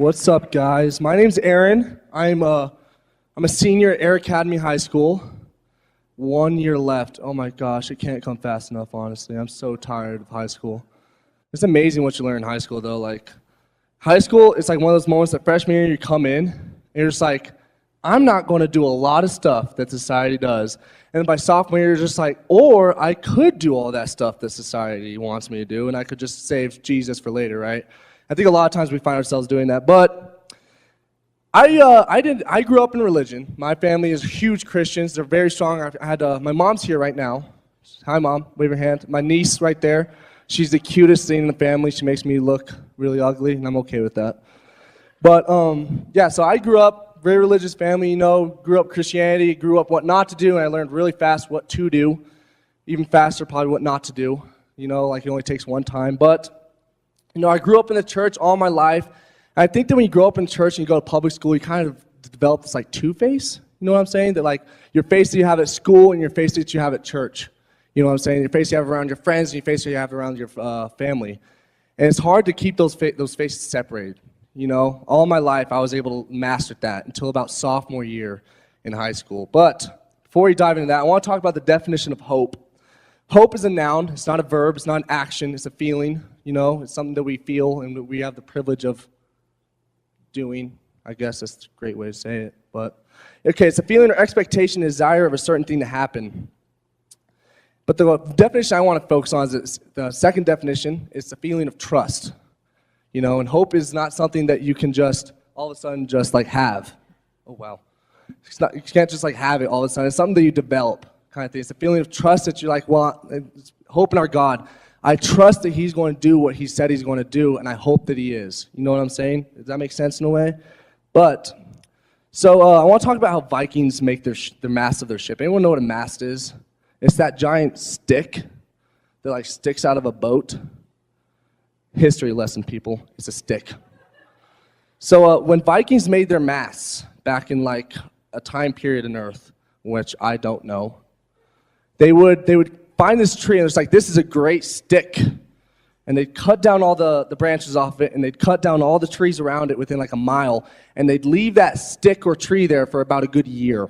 What's up, guys? My name's Aaron. I'm a senior at Air Academy High School. 1 year left. Oh my gosh, it can't come fast enough, honestly. I'm so tired of high school. It's amazing what you learn in high school, though. Like, high school, it's like one of those moments that freshman year you come in, and you're just like, I'm not going to do a lot of stuff that society does. And then by sophomore year, you're just like, or I could do all that stuff that society wants me to do, and I could just save Jesus for later, right? I think a lot of times we find ourselves doing that. But I grew up in religion. My family is huge Christians. They're very strong. I had my mom's here right now. Hi, Mom. Wave your hand. My niece right there. She's the cutest thing in the family. She makes me look really ugly, and I'm okay with that. But, yeah, so I grew up, very religious family, grew up Christianity, grew up what not to do, and I learned really fast what to do. Even faster, probably what not to do. Like it only takes one time. But, I grew up in the church all my life. And I think that when you grow up in church and you go to public school, you kind of develop this, like, two-face. You know what I'm saying? That, like, your face that you have at school and your face that you have at church. You know what I'm saying? Your face you have around your friends and your face you have around your family. And it's hard to keep those faces separated. All my life I was able to master that until about sophomore year in high school. But before we dive into that, I want to talk about the definition of hope. Hope is a noun. It's not a verb. It's not an action. It's a feeling. It's something that we feel and we have the privilege of doing. I guess that's a great way to say it. But, okay, it's a feeling or expectation, desire of a certain thing to happen. But the definition I want to focus on is the second definition. It's the feeling of trust. And hope is not something that you can just all of a sudden just like have. Oh, wow. You can't just like have it all of a sudden. It's something that you develop kind of thing. It's a feeling of trust that you're like, well, hope in our God. I trust that he's going to do what he said he's going to do, and I hope that he is. You know what I'm saying? Does that make sense in a way? But, so I want to talk about how Vikings make their mast of their ship. Anyone know what a mast is? It's that giant stick that like sticks out of a boat. History lesson, people. It's a stick. So when Vikings made their masts back in like a time period in Earth, which I don't know, they would find this tree and it's like, this is a great stick. And they'd cut down all the branches off it, and they'd cut down all the trees around it within like a mile, and they'd leave that stick or tree there for about a good year.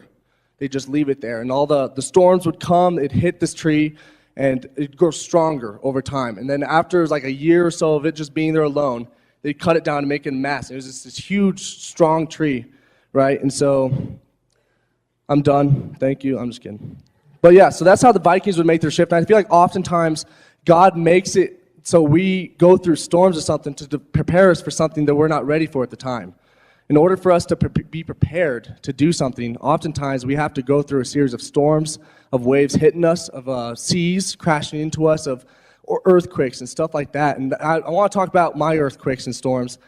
They'd just leave it there, and all the storms would come, it'd hit this tree, and it'd grow stronger over time. And then after like a year or so of it just being there alone, they'd cut it down and make it a mass. It was just this huge, strong tree, right? And so, I'm done. Thank you. I'm just kidding. But yeah, so that's how the Vikings would make their ship. And I feel like oftentimes God makes it so we go through storms or something to prepare us for something that we're not ready for at the time. In order for us to be prepared to do something, oftentimes we have to go through a series of storms, of waves hitting us, of seas crashing into us, or earthquakes and stuff like that. And I want to talk about my earthquakes and storms.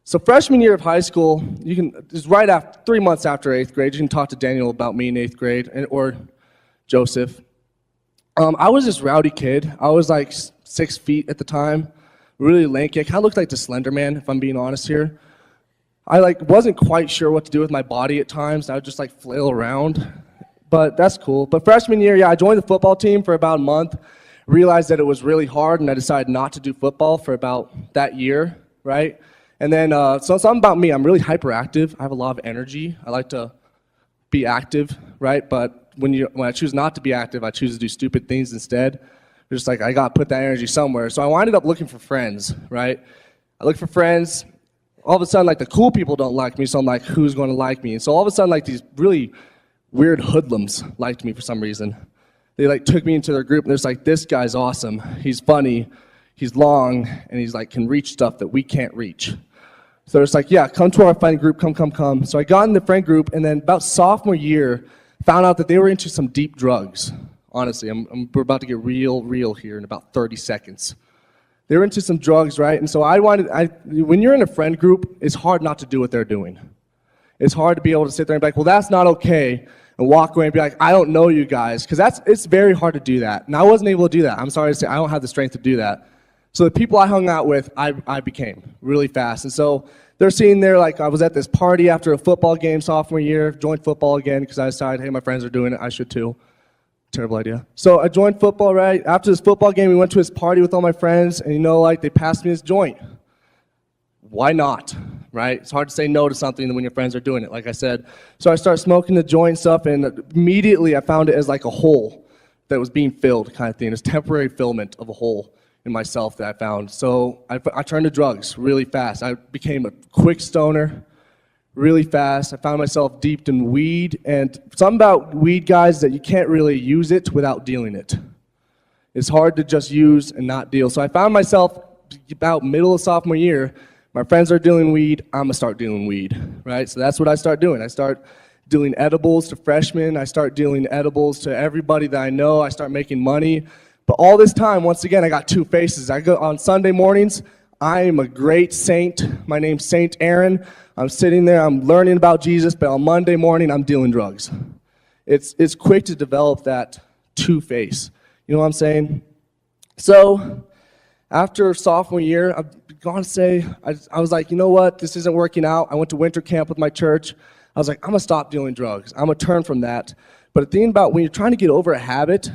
So freshman year of high school, it's right after 3 months after 8th grade. You can talk to Daniel about me in 8th grade, or Joseph. I was this rowdy kid. I was like 6 feet at the time, really lanky. I kind of looked like the Slender Man, if I'm being honest here. I wasn't quite sure what to do with my body at times. I would just flail around, but that's cool. But freshman year, yeah, I joined the football team for about a month, realized that it was really hard, and I decided not to do football for about that year, right? And then, so something about me, I'm really hyperactive. I have a lot of energy. I like to be active, right? But when I choose not to be active, I choose to do stupid things instead. Just like, I got to put that energy somewhere. So I winded up looking for friends, right? I looked for friends. All of a sudden, the cool people don't like me, so I'm like, who's going to like me? And so all of a sudden, these really weird hoodlums liked me for some reason. They, took me into their group, and they're just like, this guy's awesome. He's funny, he's long, and he's, can reach stuff that we can't reach. So it's like, yeah, come to our friend group, come. So I got in the friend group, and then about sophomore year, found out that they were into some deep drugs. Honestly, we're about to get real here in about 30 seconds. They were into some drugs, right? And so when you're in a friend group, it's hard not to do what they're doing. It's hard to be able to sit there and be like, well, that's not okay, and walk away and be like, I don't know you guys, because it's very hard to do that. And I wasn't able to do that. I'm sorry to say, I don't have the strength to do that. So the people I hung out with, I became really fast. And so they're seeing there, I was at this party after a football game sophomore year, joined football again because I decided, hey, my friends are doing it, I should too. Terrible idea. So I joined football, right? After this football game, we went to this party with all my friends, and they passed me this joint. Why not? right? It's hard to say no to something when your friends are doing it, like I said. So I started smoking the joint stuff, and immediately I found it as like a hole that was being filled kind of thing. It's temporary filament of a hole in myself that I found. So I turned to drugs really fast. I became a quick stoner really fast. I found myself deep in weed, and something about weed, guys, that you can't really use it without dealing it. It's hard to just use and not deal. So I found myself about middle of sophomore year, my friends are dealing weed, I'm gonna start dealing weed, right? So that's what I start doing. I start dealing edibles to freshmen. I start dealing edibles to everybody that I know. I start making money. But all this time, once again, I got two faces. I go on Sunday mornings, I am a great saint. My name's Saint Aaron. I'm sitting there, I'm learning about Jesus, but on Monday morning, I'm dealing drugs. It's quick to develop that two-face. You know what I'm saying? So after sophomore year, I'm going to say, I was like, you know what? This isn't working out. I went to winter camp with my church. I was like, I'm going to stop dealing drugs. I'm going to turn from that. But the thing about when you're trying to get over a habit,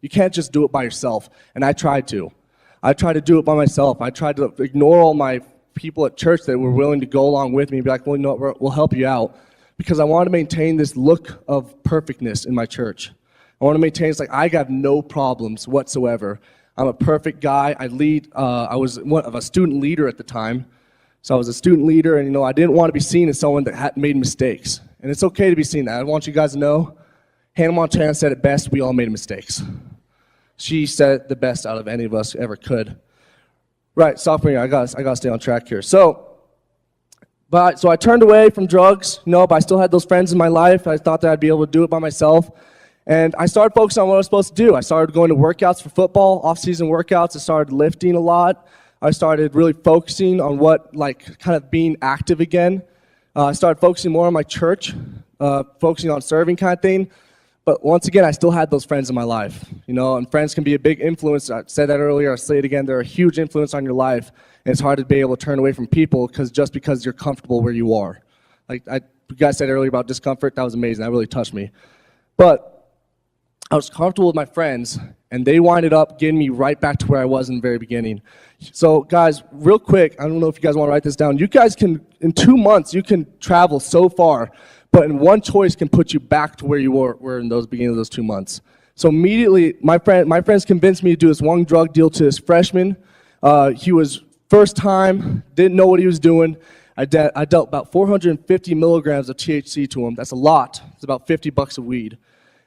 you can't just do it by yourself. And I tried to. I tried to do it by myself. I tried to ignore all my people at church that were willing to go along with me and be like, well, you know what, we'll help you out. Because I want to maintain this look of perfectness in my church. I want to maintain, it's like, I have no problems whatsoever. I'm a perfect guy. I was a student leader at the time. So I was a student leader, and you know, I didn't want to be seen as someone that had made mistakes. And it's okay to be seen that. I want you guys to know, Hannah Montana said it best, we all made mistakes. She said it the best out of any of us ever could. Right, sophomore year, I gotta stay on track here. So I turned away from drugs, but I still had those friends in my life. I thought that I'd be able to do it by myself. And I started focusing on what I was supposed to do. I started going to workouts for football, off-season workouts. I started lifting a lot. I started really focusing on kind of being active again. I started focusing more on my church, focusing on serving kind of thing. But once again, I still had those friends in my life, and friends can be a big influence. I said that earlier, I'll say it again, they're a huge influence on your life, and it's hard to be able to turn away from people just because you're comfortable where you are. Like you guys said earlier about discomfort, that was amazing, that really touched me. But I was comfortable with my friends, and they winded up getting me right back to where I was in the very beginning. So guys, real quick, I don't know if you guys want to write this down, you guys can, in 2 months, you can travel so far, but in one choice can put you back to where you were in those beginning of those 2 months. So immediately, my friends convinced me to do this one drug deal to this freshman. He was first time, didn't know what he was doing. I dealt about 450 milligrams of THC to him. That's a lot. It's about $50 of weed.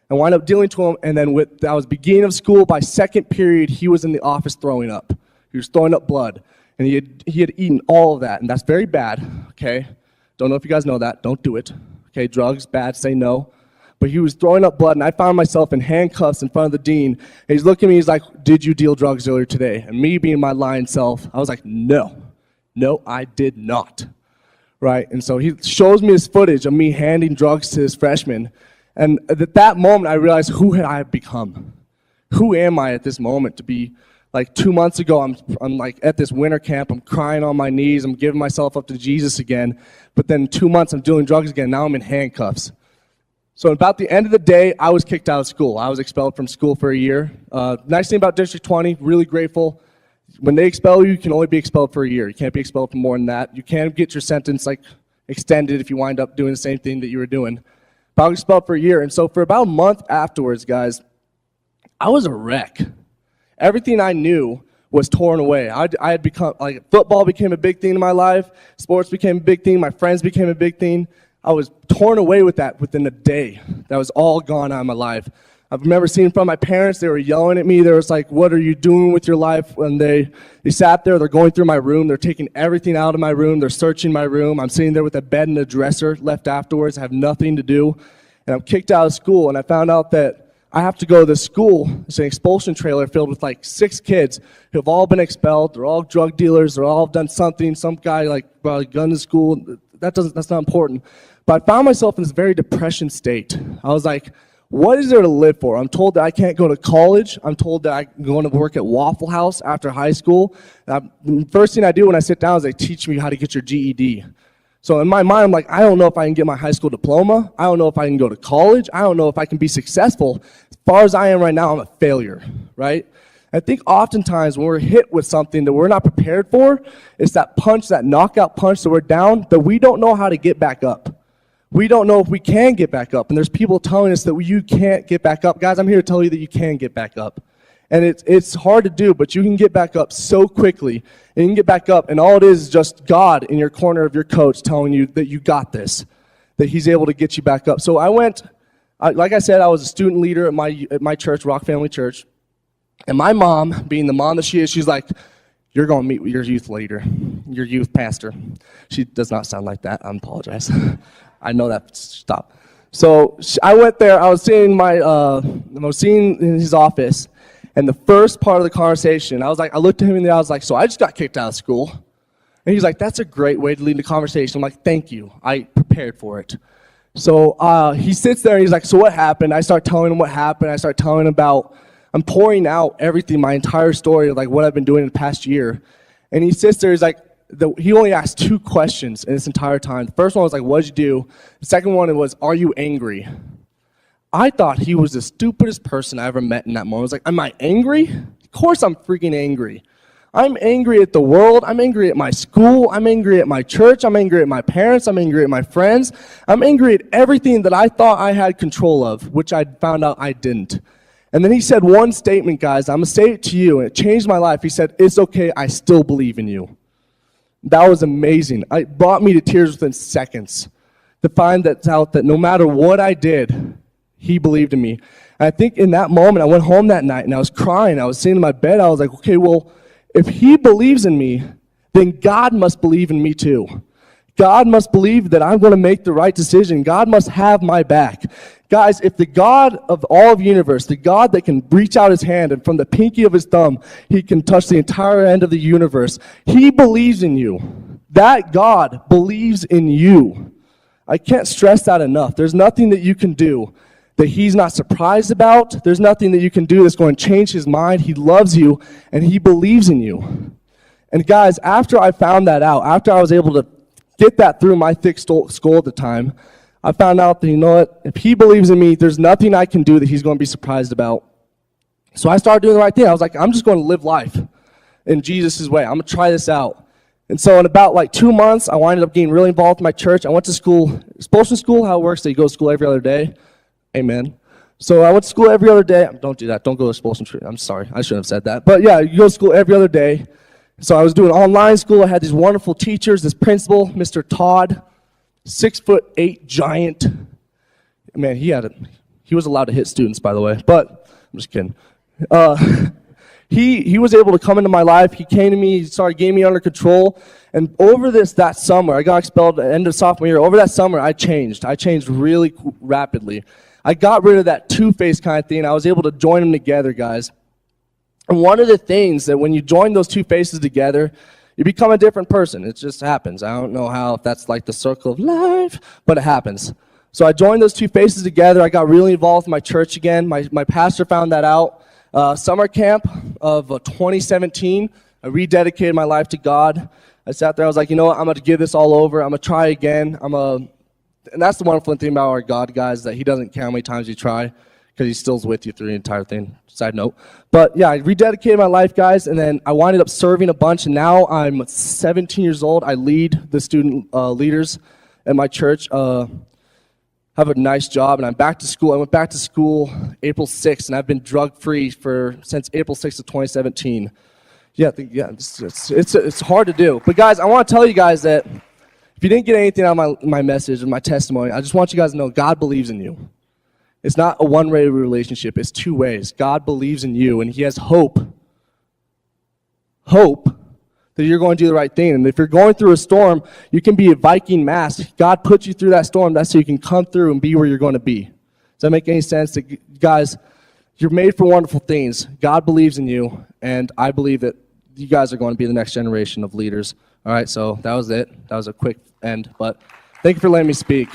I wound up dealing to him, and then that was beginning of school. By second period, he was in the office throwing up. He was throwing up blood, and he had eaten all of that, and that's very bad, okay? Don't know if you guys know that. Don't do it. Okay, drugs, bad, say no. But he was throwing up blood, and I found myself in handcuffs in front of the dean. And he's looking at me, he's like, did you deal drugs earlier today? And me being my lying self, I was like, no, I did not, right? And so he shows me this footage of me handing drugs to this freshman. And at that moment, I realized, who had I become? Who am I at this moment to be, like 2 months ago, I'm like at this winter camp, I'm crying on my knees, I'm giving myself up to Jesus again, but then 2 months, I'm doing drugs again, now I'm in handcuffs. So about the end of the day, I was kicked out of school. I was expelled from school for a year. Nice thing about District 20, really grateful. When they expel you, you can only be expelled for a year. You can't be expelled for more than that. You can get your sentence extended if you wind up doing the same thing that you were doing. But I was expelled for a year, and so for about a month afterwards, guys, I was a wreck. Everything I knew was torn away. I had become, football became a big thing in my life, sports became a big thing, my friends became a big thing. I was torn away with that within a day. That was all gone out of my life. I remember seeing from my parents, they were yelling at me. They was like, what are you doing with your life? When they sat there, they're going through my room, they're taking everything out of my room, they're searching my room. I'm sitting there with a bed and a dresser left afterwards, I have nothing to do. And I'm kicked out of school, and I found out that I have to go to this school. It's an expulsion trailer filled with 6 kids who have all been expelled. They're all drug dealers. They're all done something. Some guy brought a gun to school. That's not important. But I found myself in this very depression state. I was like, what is there to live for? I'm told that I can't go to college. I'm told that I'm going to work at Waffle House after high school. The first thing I do when I sit down is they teach me how to get your GED. So in my mind, I'm like, I don't know if I can get my high school diploma. I don't know if I can go to college. I don't know if I can be successful. As far as I am right now, I'm a failure, right? I think oftentimes when we're hit with something that we're not prepared for, it's that punch, that knockout punch that we're down, that we don't know how to get back up. We don't know if we can get back up. And there's people telling us that you can't get back up. Guys, I'm here to tell you that you can get back up. And it's hard to do, but you can get back up so quickly. And you can get back up, and all it is just God in your corner of your coach telling you that you got this, that he's able to get you back up. So like I said, I was a student leader at my church, Rock Family Church. And my mom, being the mom that she is, she's like, you're going to meet with your youth leader, your youth pastor. She does not sound like that. I apologize. I know that. Stop. So I went there. I was seeing in his office, and the first part of the conversation, I looked at him in the eye. I was like, so I just got kicked out of school. And he's like, that's a great way to lead the conversation. I'm like, thank you. I prepared for it. So he sits there, and he's like, so what happened? I start telling him what happened. I start telling him about, I'm pouring out everything, my entire story of like what I've been doing in the past year. And he sits there, he's like, he only asked 2 questions in this entire time. The first one was like, what'd you do? The second one was, are you angry? I thought he was the stupidest person I ever met in that moment. I was like, am I angry? Of course I'm freaking angry. I'm angry at the world. I'm angry at my school. I'm angry at my church. I'm angry at my parents. I'm angry at my friends. I'm angry at everything that I thought I had control of, which I found out I didn't. And then he said one statement, guys. I'm going to say it to you, and it changed my life. He said, it's okay. I still believe in you. That was amazing. It brought me to tears within seconds to find out that no matter what I did, he believed in me. And I think in that moment, I went home that night, and I was crying. I was sitting in my bed. I was like, okay, well, if he believes in me, then God must believe in me too. God must believe that I'm going to make the right decision. God must have my back. Guys, if the God of all of the universe, the God that can reach out his hand and from the pinky of his thumb, he can touch the entire end of the universe, he believes in you. That God believes in you. I can't stress that enough. There's nothing that you can do that he's not surprised about. There's nothing that you can do that's going to change his mind. He loves you, and he believes in you. And guys, after I found that out, after I was able to get that through my thick skull at the time, I found out that, you know what, if he believes in me, there's nothing I can do that he's going to be surprised about. So I started doing the right thing. I was like, I'm just going to live life in Jesus' way. I'm going to try this out. And so in about like 2 months, I wound up getting really involved in my church. I went to school, expulsion school, how it works, that you go to school every other day. Amen. So I went to school every other day. Don't do that. Don't go to expulsion tree. I'm sorry. I shouldn't have said that. But yeah, you go to school every other day. So I was doing online school. I had these wonderful teachers, this principal, Mr. Todd, 6'8" giant. Man, he was allowed to hit students, by the way, but I'm just kidding. He was able to come into my life. He came to me, he started getting me under control. And over that summer, I got expelled at the end of sophomore year. Over that summer, I changed. I changed really rapidly. I got rid of that two-faced kind of thing. I was able to join them together, guys. And one of the things that when you join those two faces together, you become a different person. It just happens. I don't know how, if that's like the circle of life, but it happens. So I joined those two faces together. I got really involved in my church again. My pastor found that out. Summer camp of 2017, I rededicated my life to God. I sat there. I was like, you know what? I'm going to give this all over. I'm going to try again. And that's the wonderful thing about our God, guys, that he doesn't care how many times you try because he still's with you through the entire thing. Side note. But yeah, I rededicated my life, guys, and then I winded up serving a bunch, and now I'm 17 years old. I lead the student leaders at my church. Have a nice job, and I'm back to school. I went back to school April 6th, and I've been drug-free since April 6th of 2017. It's hard to do. But guys, I want to tell you guys that if you didn't get anything out of my message and my testimony, I just want you guys to know God believes in you. It's not a one-way relationship. It's two ways. God believes in you, and he has hope that you're going to do the right thing. And if you're going through a storm, you can be a Viking mast. God put you through that storm. That's so you can come through and be where you're going to be. Does that make any sense? Guys, you're made for wonderful things. God believes in you, and I believe that you guys are going to be the next generation of leaders. All right, so that was it. That was a quick end, but thank you for letting me speak.